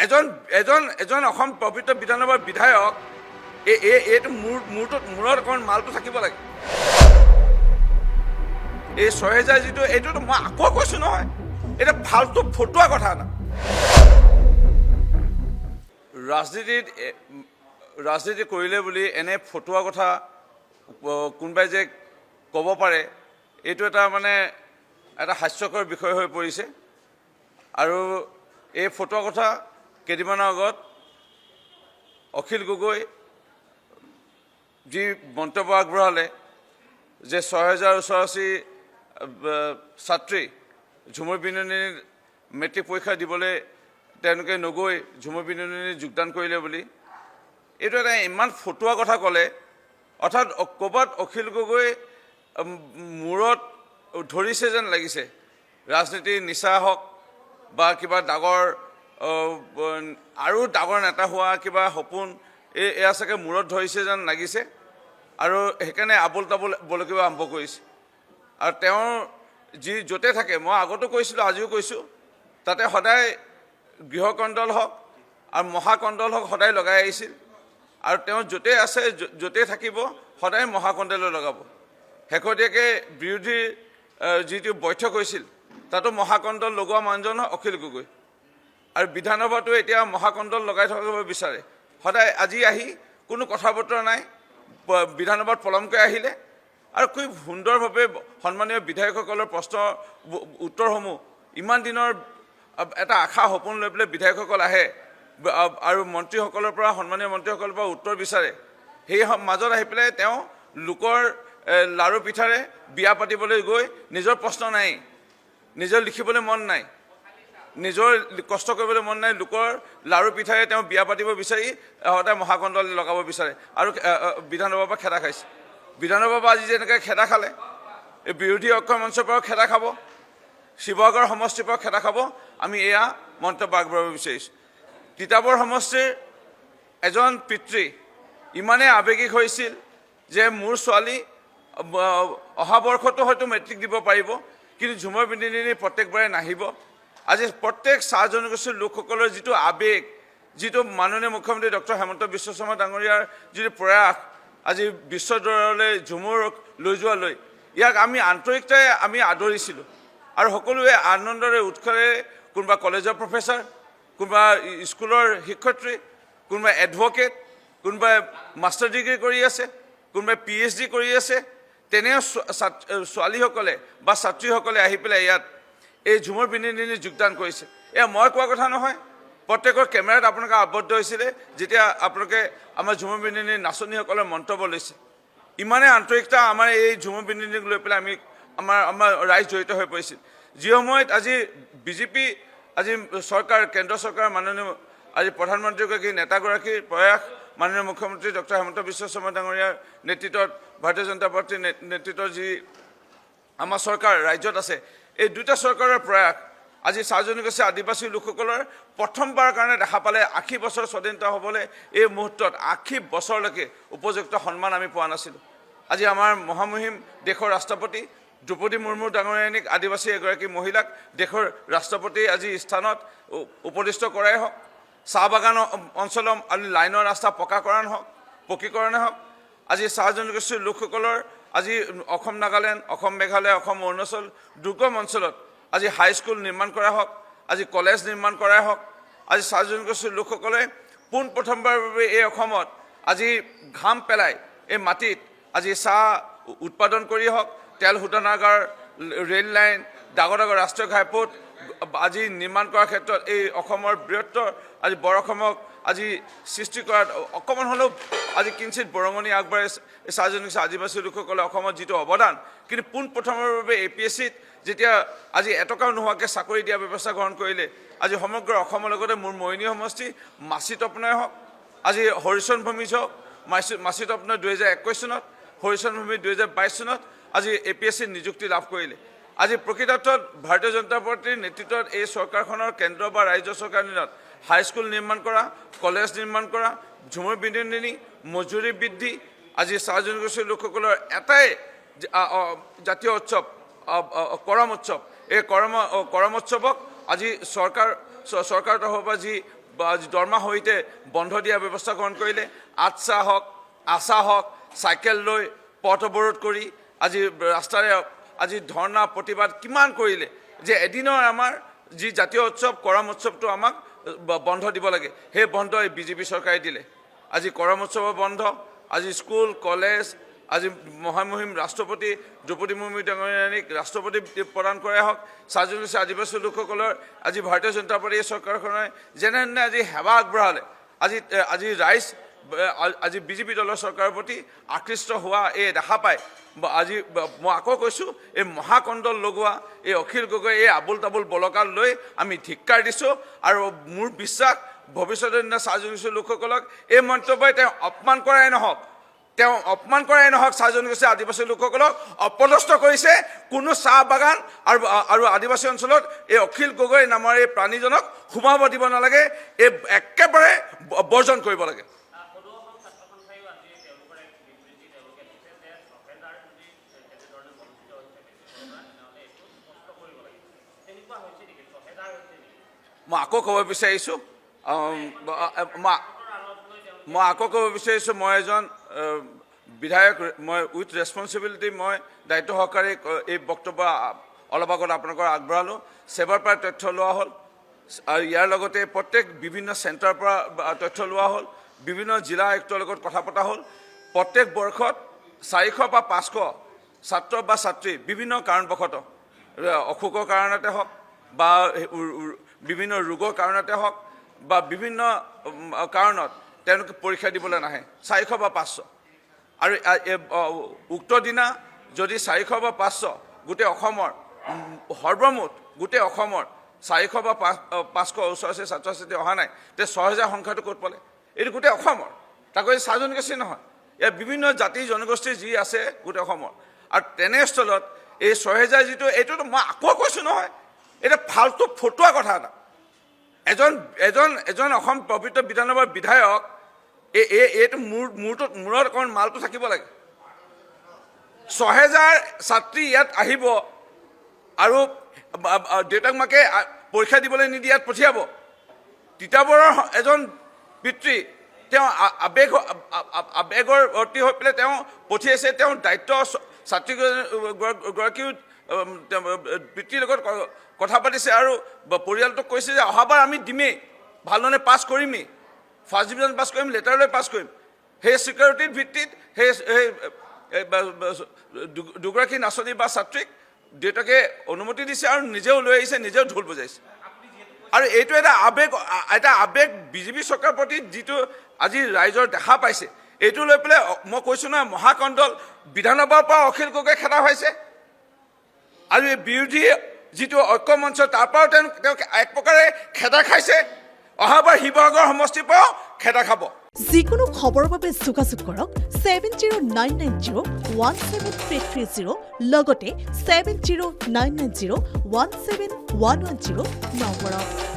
এজন অসম পবিত্ৰ বিধানসভাৰ বিধায়ক এইটো মূৰত অকণ মালটো থাকিব লাগে। এই ৬,০০০ যিটো এইটোতো মই আকৌ কৈছোঁ নহয়, এটা ফাল্টু ফটুৱা কথা এটা। ৰাজনীতি কৰিলে বুলি এনে ফটুৱা কথা কোনোবাই যে ক'ব পাৰে, এইটো এটা এটা হাস্যকৰ বিষয় হৈ পৰিছে। আৰু এই ফটুৱা কথা কেইদিনমানৰ আগত অখিল গগৈ যি মন্তব্য আগবঢ়ালে যে ৬,০০০ ওচৰা-ওচৰি ছাত্ৰী ঝুমুৰ বিননিৰ মেট্ৰিক পৰীক্ষা দিবলৈ তেওঁলোকে নগৈ ঝুমুৰ বিননিৰ যোগদান কৰিলে বুলি, এইটো এটা ইমান ফটুৱা কথা ক'লে। অৰ্থাৎ ক'ৰবাত অখিল গগৈ মূৰত ধৰিছে যেন লাগিছে। ৰাজনীতিৰ নিচা হওক বা কিবা আৰু ডাঙৰ নেতা হোৱা কিবা সপোন এয়া চাগে মূৰত ধৰিছে যেন লাগিছে, আৰু সেইকাৰণে আবোল তাবোল বলকিব আৰম্ভ কৰিছে। আৰু তেওঁৰ য'তে থাকে, মই আগতো কৈছিলোঁ আজিও কৈছোঁ, তাতে সদায় গৃহকণ্ডল হওক আৰু মহাকণ্ডল হওক সদায় লগাই আহিছিল। আৰু তেওঁ য'তে আছে য'তে থাকিব সদায় মহাকণ্ডলৈ লগাব। শেহতীয়াকৈ বিৰোধীৰ যিটো বৈঠক হৈছিল তাতো মহাকণ্ডল লগোৱা মানুহজন অখিল গগৈ। আৰু বিধানসভাটো এতিয়া মহাকণ্ডল লগাই থকাব বিচাৰে। সদায় আজি আহি কোনো কথা বতৰা নাই, বিধানসভাত পলমকৈ আহিলে, আৰু খুব সুন্দৰভাৱে সন্মানীয় বিধায়কসকলৰ প্ৰশ্নৰ উত্তৰসমূহ, ইমান দিনৰ এটা আশা সপোন লৈ পেলাই বিধায়কসকল আহে আৰু মন্ত্ৰীসকলৰ পৰা সন্মানীয় মন্ত্ৰীসকলৰ পৰা উত্তৰ বিচাৰে। সেই মাজত আহি পেলাই তেওঁ লোকৰ লাৰু পিঠাৰে বিয়া পাতিবলৈ গৈ নিজৰ প্ৰশ্ন নাই, নিজৰ লিখিবলৈ মন নাই, নিজৰ কষ্ট কৰিবলৈ মন নাই, লোকৰ লাৰু পিঠাৰে তেওঁ বিয়া পাতিব বিচাৰি সদায় মহাকণ্ডল লগাব বিচাৰে আৰু বিধানসভাৰ পৰা খেদা খাইছে। বিধানসভাৰ পৰা আজি যেনেকৈ খেদা খালে, এই বিৰোধী ঐক্য মঞ্চৰ পৰাও খেদা খাব, শিৱসাগৰ সমষ্টিৰ পৰাও খেদা খাব। আমি এয়া মন্তব্য আগবঢ়াব বিচাৰিছোঁ। তিতাবৰ সমষ্টিৰ এজন পিতৃ ইমানেই আৱেগিক হৈছিল যে মোৰ ছোৱালী অহা বৰ্ষতো হয়তো মেট্ৰিক দিব পাৰিব, কিন্তু ঝুমুৰ বিননি প্ৰত্যেকবাৰে নাহিব। আজি প্ৰত্যেক চাহ জনগোষ্ঠীৰ লোকসকলৰ যিটো আৱেগ, যিটো মাননীয় মুখ্যমন্ত্ৰী ডক্টৰ হিমন্ত বিশ্ব শৰ্মা ডাঙৰীয়াৰ যিটো প্ৰয়াস আজি বিশ্বদৰবাৰলৈ ঝুমুৰক লৈ যোৱালৈ, ইয়াক আমি আন্তৰিকতাৰে আমি আদৰিছিলোঁ। আৰু সকলোৱে আনন্দৰে উৎসাহেৰে, কোনোবা কলেজৰ প্ৰফেচাৰ, কোনোবা স্কুলৰ শিক্ষয়িত্ৰী, কোনোবা এডভকেট, কোনোবাই মাষ্টাৰ ডিগ্ৰী কৰি আছে, কোনোবাই PhD কৰি আছে, তেনে ছোৱালীসকলে বা ছাত্ৰীসকলে আহি পেলাই ইয়াত এই ঝুমুৰ বিননি যোগদান কৰিছে। এয়া মই কোৱা কথা নহয়, প্ৰত্যেকৰ কেমেৰাত আপোনালোকে আবদ্ধ হৈছিলে যেতিয়া আপোনালোকে আমাৰ ঝুমুৰ বিননিৰ নাচনীসকলৰ মন্তব্য লৈছে। ইমানেই আন্তৰিকতা আমাৰ এই ঝুমুৰ বিননিক লৈ পেলাই আমাৰ ৰাইজ জড়িত হৈ পৰিছিল। যি সময়ত আজি বিজেপি, আজি চৰকাৰ, কেন্দ্ৰ চৰকাৰ, মাননীয় আজি প্ৰধানমন্ত্ৰীগৰাকী, নেতাগৰাকীৰ প্ৰয়াস, মাননীয় মুখ্যমন্ত্ৰী ডক্টৰ হিমন্ত বিশ্ব শৰ্মা ডাঙৰীয়াৰ নেতৃত্বত, ভাৰতীয় জনতা পাৰ্টীৰ নেতৃত্বৰ যি আমাৰ চৰকাৰ ৰাজ্যত আছে, এই দুটা চৰকাৰৰ প্ৰয়াস আজি চাহ জনগোষ্ঠী আদিবাসী লোকসকলৰ প্ৰথমবাৰৰ কাৰণে দেখা পালে ৮০ বছৰ স্বাধীনতা হ'বলৈ এই মুহূৰ্তত ৮০ বছৰলৈকে উপযুক্ত সন্মান আমি পোৱা নাছিলোঁ। আজি আমাৰ মহামহিম দেশৰ ৰাষ্ট্ৰপতি দ্ৰৌপদী মুৰ্মু ডাঙৰীয়ানীক, আদিবাসী এগৰাকী মহিলাক দেশৰ ৰাষ্ট্ৰপতি আজি স্থানত উপদিষ্ট কৰাই হওক, চাহ বাগান অঞ্চলৰ লাইনৰ ৰাস্তা পকীকৰণে হওক, আজি চাহ জনগোষ্ঠীৰ লোকসকলৰ আজি অসম নাগালেণ্ড, অসম মেঘালয়, অসম অৰুণাচল দুৰ্গম অঞ্চলত আজি হাইস্কুল নিৰ্মাণ কৰা হওক, আজি কলেজ নিৰ্মাণ কৰাই হওক, আজি চাহ জনগোষ্ঠীৰ লোকসকলে পোনপ্ৰথমবাৰৰ বাবে এই অসমত আজি ঘাম পেলাই এই মাটিত আজি চাহ উৎপাদন কৰি হওক, তেল শোধনাগাৰ, ৰেল লাইন, ডাঙৰ ডাঙৰ ৰাষ্ট্ৰীয় ঘাইপথ আজি নিৰ্মাণ কৰাৰ ক্ষেত্ৰত এই অসমৰ বৃহত্তৰ আজি বৰ অসমক আজি সৃষ্টি কৰাত অকণমান হ'লেও আজি কিঞ্চিত বৰঙণি আগবঢ়াইছে এই চাহ জনগোষ্ঠী আদিবাসী লোকসকলে অসমত যিটো অৱদান। কিন্তু পোনপ্ৰথমৰ বাবে APSCত যেতিয়া আজি এটকাও নোহোৱাকৈ চাকৰি দিয়াৰ ব্যৱস্থা গ্ৰহণ কৰিলে, আজি সমগ্ৰ অসমৰ লগতে মোৰ মৰিনী সমষ্টি মাচি তপনাই হওক, আজি হৰিচন ভূমি হওক, মাচি তপনাই 2021 চনত, হৰিচন ভূমি 2022 চনত আজি APSCত নিযুক্তি লাভ কৰিলে। আজি প্ৰকৃতাৰ্থত ভাৰতীয় জনতা পাৰ্টীৰ নেতৃত্বত এই চৰকাৰখনৰ কেন্দ্ৰ বা ৰাজ্য চৰকাৰৰ দিনত হাইস্কুল নিৰ্মাণ কৰা, কলেজ নিৰ্মাণ কৰা, ঝুমুৰ বিননি, মজুৰি বৃদ্ধি, আজি চাহ জনগোষ্ঠীৰ লোকসকলৰ এটাই জাতীয় উৎসৱ কৰম উৎসৱ। এই কৰম উৎসৱক আজি চৰকাৰৰ তৰফৰ পৰা যি আজি দৰমহা সহিতে বন্ধ দিয়াৰ ব্যৱস্থা গ্ৰহণ কৰিলে আচ্ছা হওক আশা হওক চাইকেল লৈ পথ অৱৰোধ কৰি আজি ৰাস্তাৰে আজি ধৰ্ণা প্ৰতিবাদ কিমান কৰিলে যে এদিনৰ আমাৰ যি জাতীয় উৎসৱ কৰম উৎসৱটো আমাক বন্ধ দিব লাগে সেই বন্ধ এই বিজেপি চৰকাৰে দিলে আজি কৰম উৎসৱৰ বন্ধ আজি স্কুল কলেজ আজি মহামহিম ৰাষ্ট্ৰপতি দ্ৰৌপদী মুৰ্মু ডাঙৰীয়ানীক ৰাষ্ট্ৰপতি প্ৰদান কৰাই হওক চাৰ্জনগোষ্ঠী আদিবাসী লোকসকলৰ আজি ভাৰতীয় জনতা পাৰ্টীৰ চৰকাৰখনে যেনে আজি সেৱা আগবঢ়ালে আজি ৰাইজ আজি বিজেপি দলৰ চৰকাৰৰ প্ৰতি আকৃষ্ট হোৱা এই দেখা পায় আজি মই আকৌ কৈছোঁ এই মহাকণ্ডল লগোৱা এই অখিল গগৈ এই আবুল তাবুল বলকাল লৈ আমি ধিক্কাৰ দিছোঁ আৰু মোৰ বিশ্বাস ভৱিষ্যতৰ দিনা চাহ জনগোষ্ঠীৰ লোকসকলক এই মন্তব্যই তেওঁ অপমান কৰাই নহওক চাহ জনগোষ্ঠীৰ আদিবাসী লোকসকলক অপদস্থ কৰিছে কোনো চাহ বাগান আৰু আদিবাসী অঞ্চলত এই অখিল গগৈ নামৰ এই প্ৰাণীজনক সোমাব দিব নালাগে এই একেবাৰে বৰ্জন কৰিব লাগে মই আকৌ ক'ব বিচাৰিছোঁ মই এজন বিধায়ক মই উইথ ৰেছপনচিবিলিটি মই দায়িত্ব সহকাৰে এই বক্তব্য অলপ আগত আপোনালোকৰ আগবঢ়ালোঁ সেৱাৰ পৰা তথ্য লোৱা হ'ল আৰু ইয়াৰ লগতে প্ৰত্যেক বিভিন্ন চেণ্টাৰৰ পৰা তথ্য লোৱা হ'ল বিভিন্ন জিলা আয়ুক্তৰ লগত কথা পতা হ'ল প্ৰত্যেক বৰ্ষত 400 বা 500 ছাত্ৰ বা ছাত্ৰী বিভিন্ন কাৰণবশতঃ অসুখৰ কাৰণতে হওক বা বিভিন্ন ৰোগৰ কাৰণতে হওক বা বিভিন্ন কাৰণত তেওঁলোকে পৰীক্ষা দিবলৈ নাহে 400 বা 500 আৰু উক্ত দিনা যদি 400 বা 500 গোটেই অসমৰ সৰ্বমুঠ গোটেই অসমৰ 400 বা 500 ওচৰচে ছাত্ৰ ছাত্ৰী অহা নাই তে 6000 সংখ্যাটো ক'ত পালে এইটো গোটেই অসমৰ তাকো চাহ জনগোষ্ঠী নহয় ইয়াৰ বিভিন্ন জাতি জনগোষ্ঠী যি আছে গোটেই অসমৰ আৰু তেনেস্থলত এই 6000 যিটো এইটোতো মই আকৌ কৈছোঁ নহয় এটা ফাল্টু ফটুৱা কথা এটা এজন অসম পবিত্ৰ বিধানসভাৰ বিধায়ক এইটো মূৰত অকণ মালটো থাকিব লাগে 6000 ছাত্ৰী ইয়াত আহিব আৰু দেউতাক মাকে পৰীক্ষা দিবলৈ নিদি ইয়াত পঠিয়াব তিতাবৰৰ এজন পিতৃ তেওঁ আবেগৰ অতি হৈ পেলাই তেওঁ পঠিয়াইছে তেওঁ দায়িত্ব ছাত্ৰীগৰাকীও পিতৃৰ লগত কথা পাতিছে আৰু পৰিয়ালটোক কৈছে যে অহাবাৰ আমি দিমেই ভালধৰণে পাছ কৰিমেই ফাৰ্ষ্ট ডিভিজন পাছ কৰিম লেটাৰ লৈ পাছ কৰিম সেই চিকিউৰিটিৰ ভিত্তিত সেই দুগৰাকী নাচনী বা ছাত্ৰীক দেউতাকে অনুমতি দিছে আৰু নিজেও লৈ আহিছে নিজেও ঢোল বজাইছে আৰু এইটো এটা আবেগ বিজেপি চৰকাৰৰ প্ৰতি যিটো আজি ৰাইজৰ দেখা পাইছে এইটো লৈ পেলাই মই কৈছোঁ নহয় মহাকণ্ডল বিধানসভাৰ পৰা অখিল গগৈ খেদা হৈছে আৰু এই বিৰোধী যিটো ঐক্য মঞ্চ তাৰ পৰাও তেওঁ এক প্ৰকাৰে খেদা খাইছে অহাবাৰ শিৱসাগৰ সমষ্টিৰ পৰাও খেদা খাব যিকোনো খবৰৰ বাবে যোগাযোগ কৰক 7099017330 লগতে 7099017110 নম্বৰত